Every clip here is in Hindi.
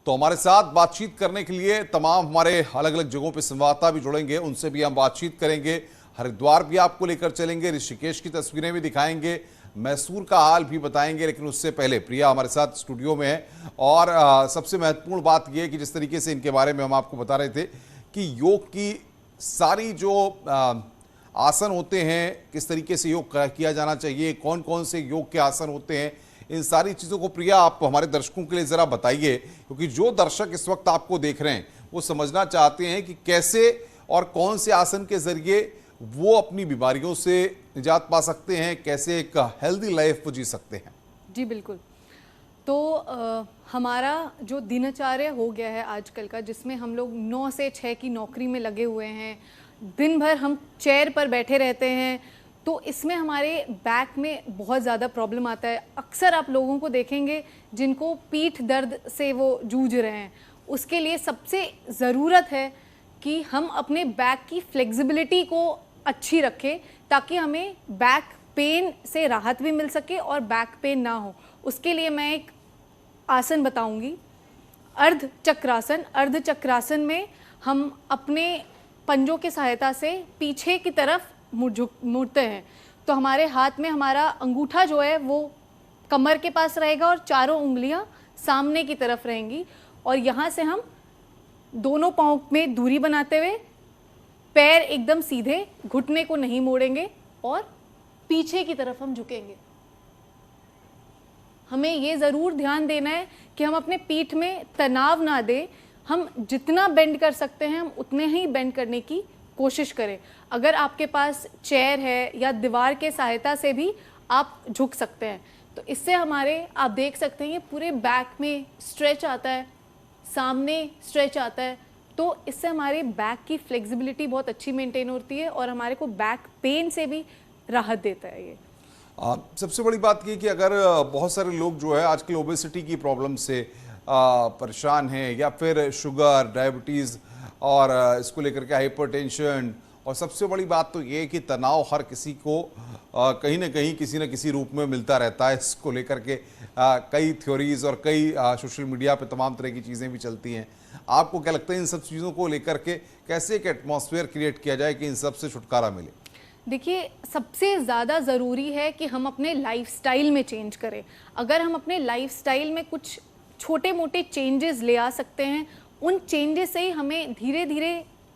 तो हमारे साथ बातचीत करने के लिए तमाम हमारे अलग अलग जगहों पे संवाददाता भी जुड़ेंगे, उनसे भी हम बातचीत करेंगे। हरिद्वार भी आपको लेकर चलेंगे, ऋषिकेश की तस्वीरें भी दिखाएंगे, मैसूर का हाल भी बताएंगे। लेकिन उससे पहले प्रिया हमारे साथ स्टूडियो में है और सबसे महत्वपूर्ण बात यह है कि जिस तरीके से इनके बारे में हम आपको बता रहे थे कि योग की सारी जो आसन होते हैं, किस तरीके से योग किया जाना चाहिए, कौन कौन से योग के आसन होते हैं, इन सारी चीज़ों को प्रिया आप हमारे दर्शकों के लिए ज़रा बताइए, क्योंकि जो दर्शक इस वक्त आपको देख रहे हैं वो समझना चाहते हैं कि कैसे और कौन से आसन के ज़रिए वो अपनी बीमारियों से निजात पा सकते हैं, कैसे एक हेल्दी लाइफ वो जी सकते हैं। जी बिल्कुल। तो हमारा जो दिनचर्या हो गया है आजकल का, जिसमें हम लोग 9 से 6 की नौकरी में लगे हुए हैं, दिन भर हम चेयर पर बैठे रहते हैं, तो इसमें हमारे बैक में बहुत ज़्यादा प्रॉब्लम आता है। अक्सर आप लोगों को देखेंगे जिनको पीठ दर्द से वो जूझ रहे हैं। उसके लिए सबसे ज़रूरत है कि हम अपने बैक की फ्लेक्सिबिलिटी को अच्छी रखें, ताकि हमें बैक पेन से राहत भी मिल सके और बैक पेन ना हो। उसके लिए मैं एक आसन बताऊंगी, अर्ध चक्रासन। अर्ध चक्रासन में हम अपने पंजों की सहायता से पीछे की तरफ मुड़ते हैं। तो हमारे हाथ में हमारा अंगूठा जो है वो कमर के पास रहेगा और चारों उंगलियां सामने की तरफ रहेंगी, और यहाँ से हम दोनों पाँव में दूरी बनाते हुए पैर एकदम सीधे, घुटने को नहीं मोड़ेंगे और पीछे की तरफ हम झुकेंगे। हमें ये ज़रूर ध्यान देना है कि हम अपने पीठ में तनाव ना दें। हम जितना बेंड कर सकते हैं हम उतने ही बेंड करने की कोशिश करें। अगर आपके पास चेयर है या दीवार के सहायता से भी आप झुक सकते हैं। तो इससे हमारे, आप देख सकते हैं, ये पूरे बैक में स्ट्रेच आता है, सामने स्ट्रेच आता है। तो इससे हमारे बैक की फ्लेक्सिबिलिटी बहुत अच्छी मेंटेन होती है और हमारे को बैक पेन से भी राहत देता है ये। सबसे बड़ी बात ये कि अगर बहुत सारे लोग जो है आजकल ओबेसिटी की प्रॉब्लम से परेशान हैं, या फिर शुगर, डायबिटीज़ और इसको लेकर के हाइपरटेंशन, और सबसे बड़ी बात तो ये है कि तनाव हर किसी को कहीं ना कहीं किसी न किसी रूप में मिलता रहता है। इसको लेकर के कई थ्योरीज और कई सोशल मीडिया पे तमाम तरह की चीज़ें भी चलती हैं। आपको क्या लगता है इन सब चीज़ों को लेकर के कैसे एक एटमॉस्फेयर क्रिएट किया जाए कि इन सब से छुटकारा मिले? देखिए, सबसे ज़्यादा ज़रूरी है कि हम अपने लाइफस्टाइल में चेंज करें। अगर हम अपने लाइफस्टाइल में कुछ छोटे मोटे चेंजेस ले आ सकते हैं, उन चेंजेस से ही हमें धीरे धीरे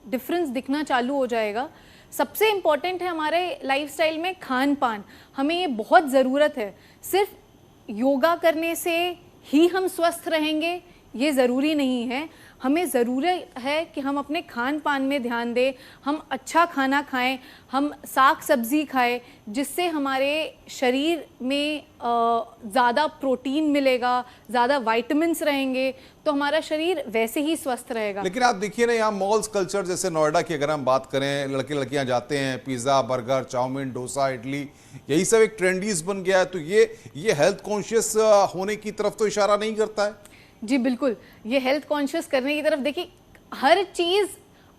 डिफरेंस दिखना चालू हो जाएगा। सबसे इम्पॉर्टेंट है हमारे लाइफस्टाइल में खान पान। हमें ये बहुत ज़रूरत है। सिर्फ योगा करने से ही हम स्वस्थ रहेंगे ये ज़रूरी नहीं है। हमें ज़रूरत है कि हम अपने खान पान में ध्यान दें, हम अच्छा खाना खाएं, हम साग सब्ज़ी खाएं, जिससे हमारे शरीर में ज़्यादा प्रोटीन मिलेगा, ज़्यादा विटामिन्स रहेंगे, तो हमारा शरीर वैसे ही स्वस्थ रहेगा। लेकिन आप देखिए ना, यहाँ मॉल्स कल्चर, जैसे नोएडा की अगर हम बात करें, लड़के लड़कियाँ जाते हैं, pizza, burger, chowmein, dosa, idli, यही सब एक ट्रेंडीज बन गया है। तो ये हेल्थ कॉन्शियस होने की तरफ तो इशारा नहीं करता है? जी बिल्कुल, ये हेल्थ कॉन्शियस करने की तरफ, देखिए हर चीज़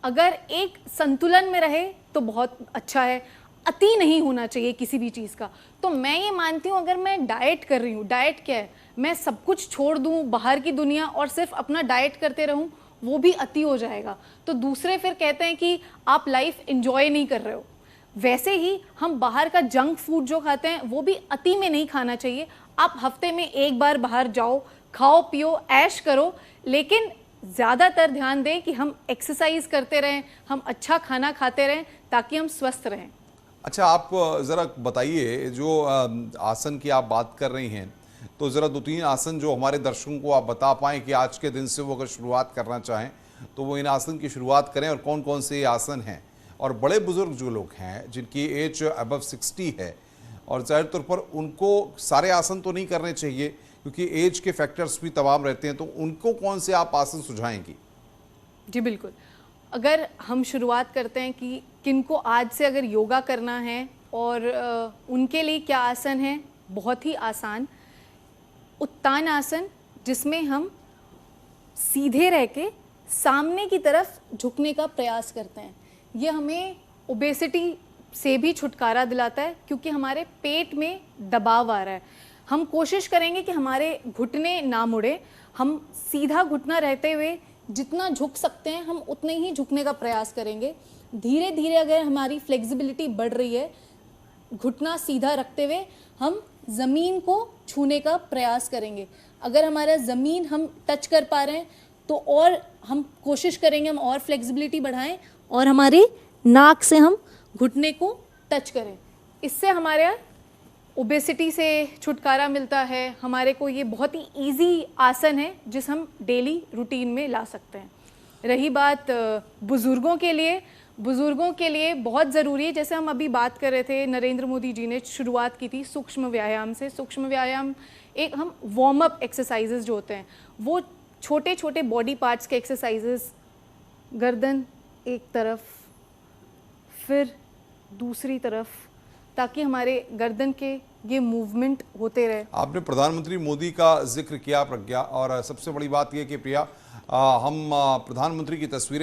अगर एक संतुलन में रहे तो बहुत अच्छा है। अति नहीं होना चाहिए किसी भी चीज़ का। तो मैं ये मानती हूँ, अगर मैं डाइट कर रही हूँ, डाइट क्या है, मैं सब कुछ छोड़ दूँ बाहर की दुनिया और सिर्फ अपना डाइट करते रहूँ, वो भी अति हो जाएगा। तो दूसरे फिर कहते हैं कि आप लाइफ एंजॉय नहीं कर रहे हो। वैसे ही हम बाहर का जंक फूड जो खाते हैं वो भी अति में नहीं खाना चाहिए। आप हफ्ते में एक बार बाहर जाओ, खाओ पियो, ऐश करो, लेकिन ज़्यादातर ध्यान दें कि हम एक्सरसाइज करते रहें, हम अच्छा खाना खाते रहें, ताकि हम स्वस्थ रहें। अच्छा, आप ज़रा बताइए, जो आसन की आप बात कर रही हैं, तो ज़रा 2-3 आसन जो हमारे दर्शकों को आप बता पाएँ कि आज के दिन से वो अगर शुरुआत करना चाहें तो वो इन आसन की शुरुआत करें, और कौन कौन से ये आसन हैं। और बड़े बुजुर्ग जो लोग हैं जिनकी एज अबव 60 है, और ज़ाहिर तौर पर उनको सारे आसन तो नहीं करने चाहिए क्योंकि एज के फैक्टर्स भी तमाम रहते हैं, तो उनको कौन से आप आसन सुझाएंगी? जी बिल्कुल। अगर हम शुरुआत करते हैं कि किनको आज से अगर योगा करना है और उनके लिए क्या आसन है, बहुत ही आसान उत्तान आसन, जिसमें हम सीधे रह के सामने की तरफ झुकने का प्रयास करते हैं। ये हमें ओबेसिटी से भी छुटकारा दिलाता है, क्योंकि हमारे पेट में दबाव आ रहा है। हम कोशिश करेंगे कि हमारे घुटने ना मुड़े, हम सीधा घुटना रहते हुए जितना झुक सकते हैं हम उतने ही झुकने का प्रयास करेंगे। धीरे धीरे अगर हमारी फ्लेक्सिबिलिटी बढ़ रही है, घुटना सीधा रखते हुए हम ज़मीन को छूने का प्रयास करेंगे। अगर हमारा ज़मीन हम टच कर पा रहे हैं तो और हम कोशिश करेंगे हम और फ्लेक्सिबिलिटी बढ़ाएं और हमारे नाक से हम घुटने को टच करें। इससे हमारे ओबेसिटी से छुटकारा मिलता है। हमारे को ये बहुत ही इजी आसन है जिस हम डेली रूटीन में ला सकते हैं। रही बात बुज़ुर्गों के लिए बहुत ज़रूरी है, जैसे हम अभी बात कर रहे थे, नरेंद्र मोदी जी ने शुरुआत की थी सूक्ष्म व्यायाम से। सूक्ष्म व्यायाम एक हम वार्म अप एक्सरसाइजेज जो होते हैं वो छोटे छोटे बॉडी पार्ट्स के एक्सरसाइजेज, गर्दन एक तरफ फिर दूसरी तरफ, ताकि हमारे गर्दन के ये मूवमेंट होते रहे। आपने प्रधानमंत्री मोदी का जिक्र किया प्रज्ञा, और सबसे बड़ी बात यह कि प्रिया, हम प्रधानमंत्री की तस्वीरें